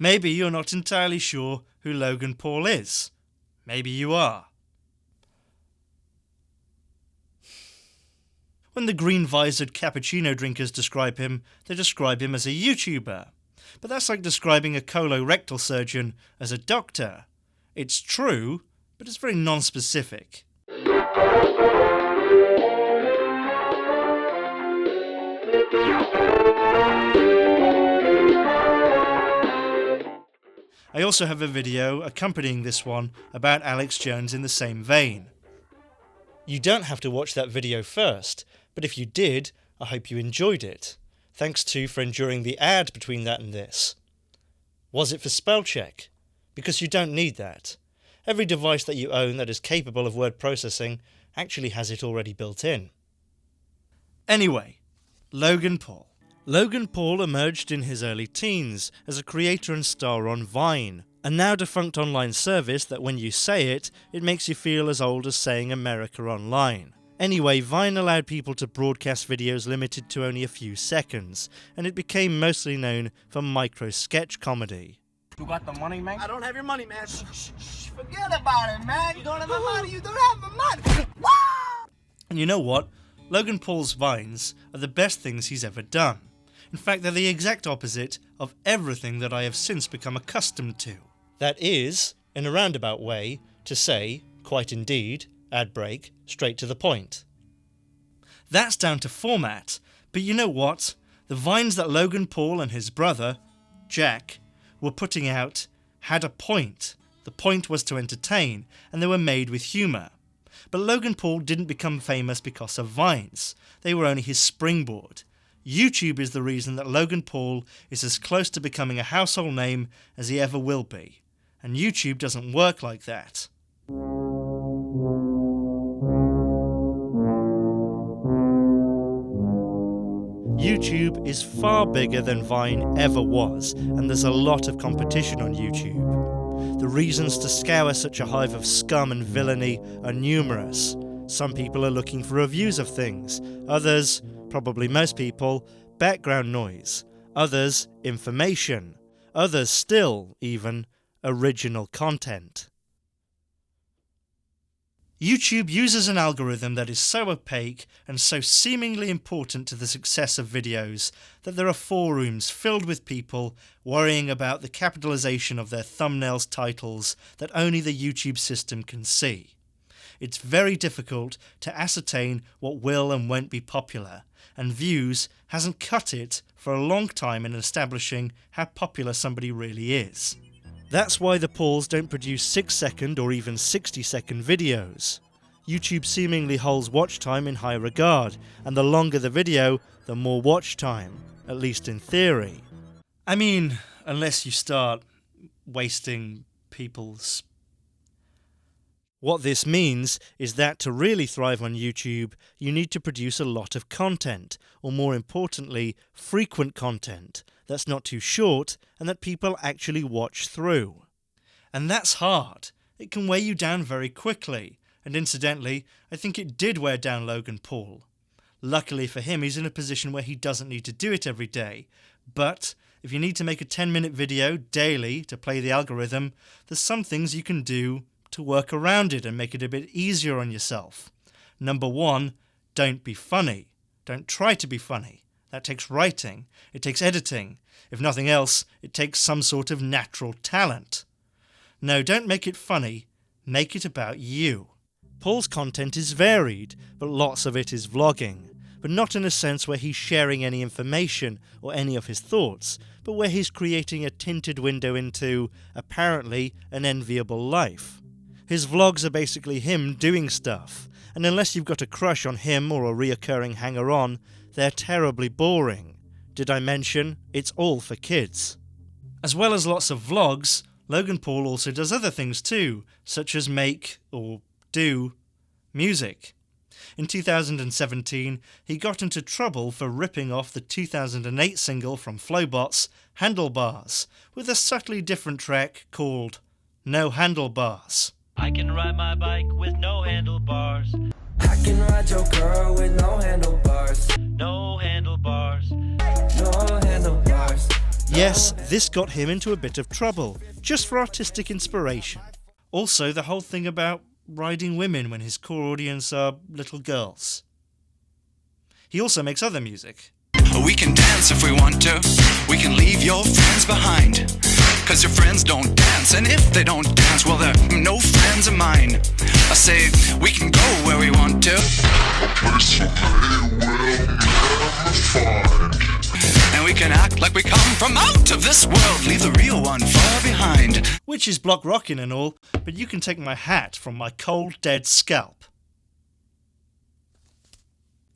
Maybe you're not entirely sure who Logan Paul is. Maybe you are. When the green-visored cappuccino drinkers describe him, they describe him as a YouTuber. But that's like describing a colorectal surgeon as a doctor. It's true, but it's very non-specific. I also have a video accompanying this one about Alex Jones in the same vein. You don't have to watch that video first, but if you did, I hope you enjoyed it. Thanks too for enduring the ad between that and this. Was it for spell check? Because you don't need that. Every device that you own that is capable of word processing actually has it already built in. Anyway, Logan Paul. Logan Paul emerged in his early teens as a creator and star on Vine, a now defunct online service that when you say it, it makes you feel as old as saying America Online. Anyway, Vine allowed people to broadcast videos limited to only a few seconds, and it became mostly known for micro-sketch comedy. You got the money, man? I don't have your money, man. Shh, forget about it, man. You don't have my money. You don't have my money. And you know what? Logan Paul's Vines are the best things he's ever done. In fact, they're the exact opposite of everything that I have since become accustomed to. That is, in a roundabout way, to say, quite indeed, ad break, straight to the point. That's down to format, but you know what? The Vines that Logan Paul and his brother, Jack, were putting out had a point. The point was to entertain, and they were made with humour. But Logan Paul didn't become famous because of Vines. They were only his springboard. YouTube is the reason that Logan Paul is as close to becoming a household name as he ever will be. And YouTube doesn't work like that. YouTube is far bigger than Vine ever was, and there's a lot of competition on YouTube. The reasons to scour such a hive of scum and villainy are numerous. Some people are looking for reviews of things, others, probably most people, background noise, others, information, others still, even, original content. YouTube uses an algorithm that is so opaque and so seemingly important to the success of videos that there are forums filled with people worrying about the capitalization of their thumbnails titles that only the YouTube system can see. It's very difficult to ascertain what will and won't be popular, and Views hasn't cut it for a long time in establishing how popular somebody really is. That's why the Pauls don't produce 6-second or even 60-second videos. YouTube seemingly holds watch time in high regard, and the longer the video, the more watch time, at least in theory. I mean, unless you start wasting people's... What this means is that to really thrive on YouTube, you need to produce a lot of content, or more importantly, frequent content, that's not too short and that people actually watch through. And that's hard. It can weigh you down very quickly, and incidentally, I think it did wear down Logan Paul. Luckily for him, he's in a position where he doesn't need to do it every day, but if you need to make a 10-minute video daily to play the algorithm, there's some things you can do to work around it and make it a bit easier on yourself. Number 1, don't be funny. Don't try to be funny. That takes writing. It takes editing. If nothing else, it takes some sort of natural talent. No, don't make it funny. Make it about you. Paul's content is varied, but lots of it is vlogging. But not in a sense where he's sharing any information or any of his thoughts, but where he's creating a tinted window into, apparently, an enviable life. His vlogs are basically him doing stuff, and unless you've got a crush on him or a reoccurring hanger-on, they're terribly boring. Did I mention, it's all for kids. As well as lots of vlogs, Logan Paul also does other things too, such as make, or do, music. In 2017, he got into trouble for ripping off the 2008 single from Flowbots, Handlebars, with a subtly different track called No Handlebars. I can ride my bike with no handlebars. I can ride your girl with no handlebars. No handlebars. No handlebars. Yes, this got him into a bit of trouble, just for artistic inspiration. Also, the whole thing about riding women when his core audience are little girls. He also makes other music. We can dance if we want to. We can leave your friends behind. Cause your friends don't dance, and if they don't dance, well, they're no friends of mine. I say, we can go where we want to. A place they will never find. And we can act like we come from out of this world. Leave the real one far behind. Which is block rocking and all, but you can take my hat from my cold, dead scalp.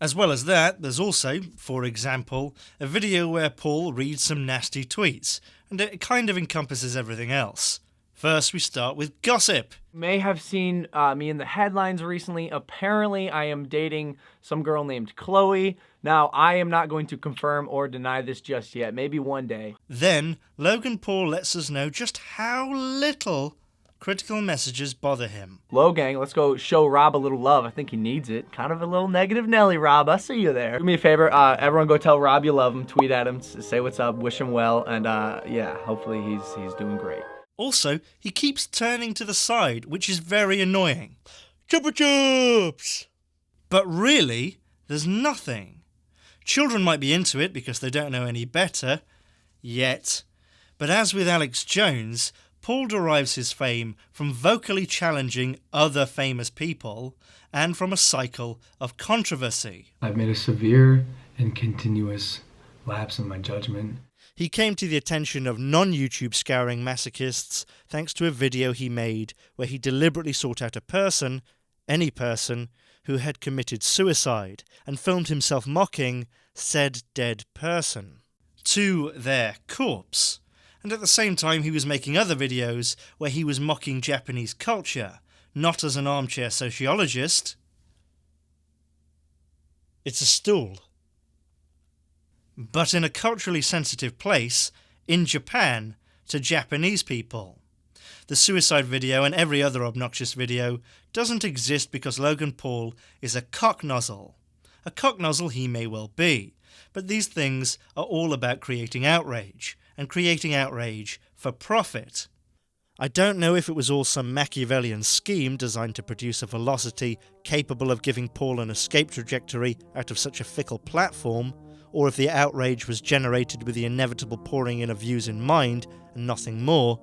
As well as that, there's also, for example, a video where Paul reads some nasty tweets, and it kind of encompasses everything else. First, we start with gossip. You may have seen me in the headlines recently. Apparently, I am dating some girl named Chloe. Now, I am not going to confirm or deny this just yet. Maybe one day. Then, Logan Paul lets us know just how little critical messages bother him. Logang, let's go show Rob a little love. I think he needs it. Kind of a little negative Nelly, Rob. I see you there. Do me a favor. Everyone go tell Rob you love him. Tweet at him. Say what's up. Wish him well. And yeah, hopefully he's doing great. Also, he keeps turning to the side, which is very annoying. Chupa chups! But really, there's nothing. Children might be into it because they don't know any better, yet. But as with Alex Jones, Paul derives his fame from vocally challenging other famous people and from a cycle of controversy. I've made a severe and continuous lapse in my judgment. He came to the attention of non-YouTube scouring masochists thanks to a video he made where he deliberately sought out a person, any person, who had committed suicide and filmed himself mocking said dead person to their corpse. And at the same time he was making other videos where he was mocking Japanese culture, not as an armchair sociologist. It's a stool. But in a culturally sensitive place, in Japan, to Japanese people. The suicide video and every other obnoxious video doesn't exist because Logan Paul is a cocknozzle. A cocknozzle he may well be, but these things are all about creating outrage, and creating outrage for profit. I don't know if it was all some Machiavellian scheme designed to produce a velocity capable of giving Paul an escape trajectory out of such a fickle platform, or if the outrage was generated with the inevitable pouring in of views in mind and nothing more,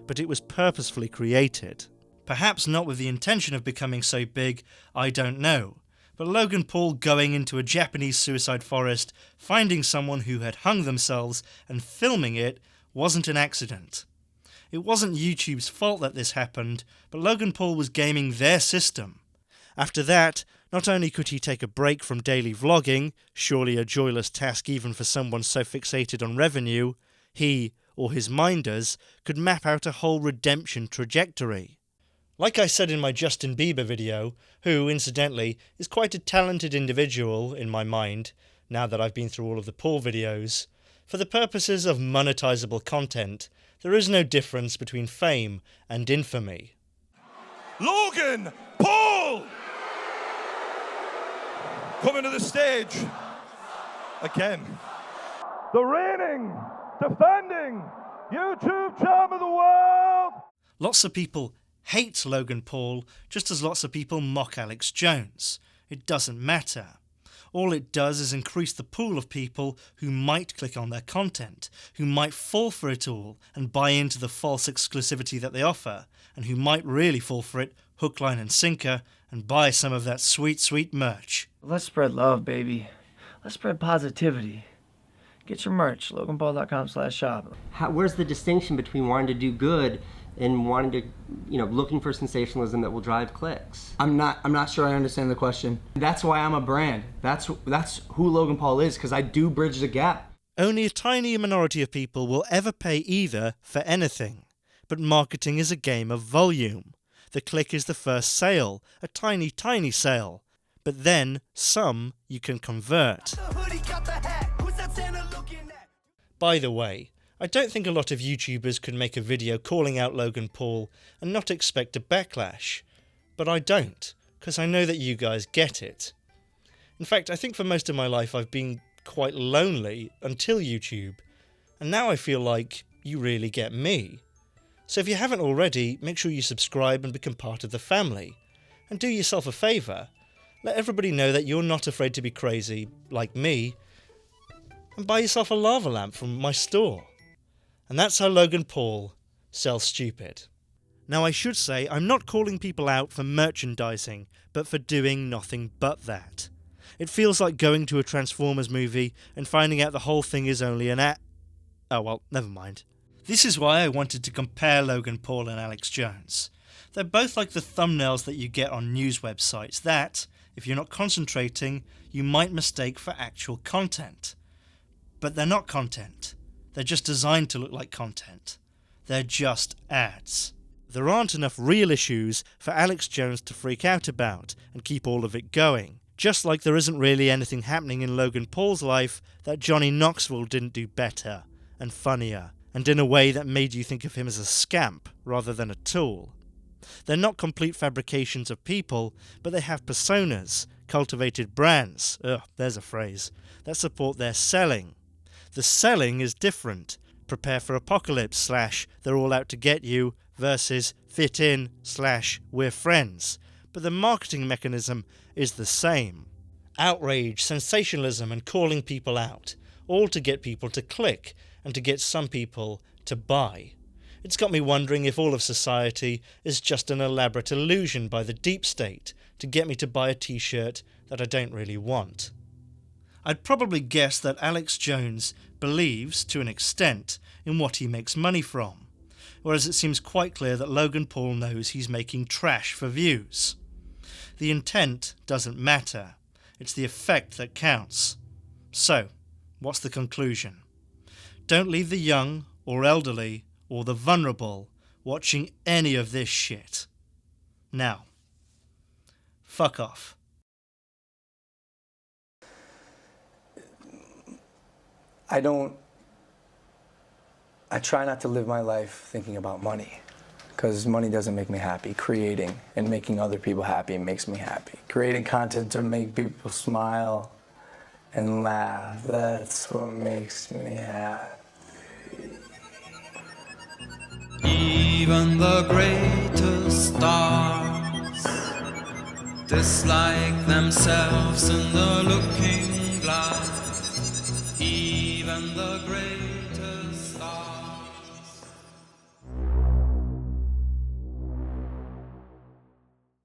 but it was purposefully created. Perhaps not with the intention of becoming so big, I don't know. But Logan Paul going into a Japanese suicide forest, finding someone who had hung themselves and filming it wasn't an accident. It wasn't YouTube's fault that this happened, but Logan Paul was gaming their system. After that, not only could he take a break from daily vlogging, surely a joyless task even for someone so fixated on revenue, he, or his minders, could map out a whole redemption trajectory. Like I said in my Justin Bieber video, who, incidentally, is quite a talented individual in my mind, now that I've been through all of the Paul videos, for the purposes of monetizable content, there is no difference between fame and infamy. Logan Paul! Coming to the stage again. The reigning, defending YouTube champ of the world! Lots of people hate Logan Paul just as lots of people mock Alex Jones. It doesn't matter. All it does is increase the pool of people who might click on their content, who might fall for it all and buy into the false exclusivity that they offer, and who might really fall for it hook, line and sinker and buy some of that sweet, sweet merch. Let's spread love, baby. Let's spread positivity. Get your merch, loganpaul.com/shop. Where's the distinction between wanting to do good and wanting to, looking for sensationalism that will drive clicks? I'm not sure I understand the question. That's why I'm a brand. That's who Logan Paul is, because I do bridge the gap. Only a tiny minority of people will ever pay either for anything. But marketing is a game of volume. The click is the first sale, a tiny, tiny sale. But then, some you can convert. By the way, I don't think a lot of YouTubers could make a video calling out Logan Paul and not expect a backlash. But I don't, because I know that you guys get it. In fact, I think for most of my life I've been quite lonely until YouTube, And now I feel like you really get me. So if you haven't already, make sure you subscribe and become part of the family. And do yourself a favour, let everybody know that you're not afraid to be crazy, like me, and buy yourself a lava lamp from my store. And that's how Logan Paul sells stupid. Now I should say, I'm not calling people out for merchandising, but for doing nothing but that. It feels like going to a Transformers movie and finding out the whole thing is only an oh well, never mind. This is why I wanted to compare Logan Paul and Alex Jones. They're both like the thumbnails that you get on news websites that, if you're not concentrating, you might mistake for actual content. But they're not content. They're just designed to look like content. They're just ads. There aren't enough real issues for Alex Jones to freak out about and keep all of it going. Just like there isn't really anything happening in Logan Paul's life that Johnny Knoxville didn't do better and funnier, and in a way that made you think of him as a scamp rather than a tool. They're not complete fabrications of people, but they have personas, cultivated brands, there's a phrase, that support their selling. The selling is different. Prepare for apocalypse / they're all out to get you versus fit in / we're friends. But the marketing mechanism is the same. Outrage, sensationalism and calling people out, all to get people to click and to get some people to buy. It's got me wondering if all of society is just an elaborate illusion by the deep state to get me to buy a t-shirt that I don't really want. I'd probably guess that Alex Jones believes, to an extent, in what he makes money from, whereas it seems quite clear that Logan Paul knows he's making trash for views. The intent doesn't matter, it's the effect that counts. So, what's the conclusion? Don't leave the young, or elderly, or the vulnerable watching any of this shit. Now, fuck off. I try not to live my life thinking about money, because money doesn't make me happy. Creating and making other people happy makes me happy. Creating content to make people smile and laugh, that's what makes me happy. Even the greatest stars dislike themselves in the looking glass.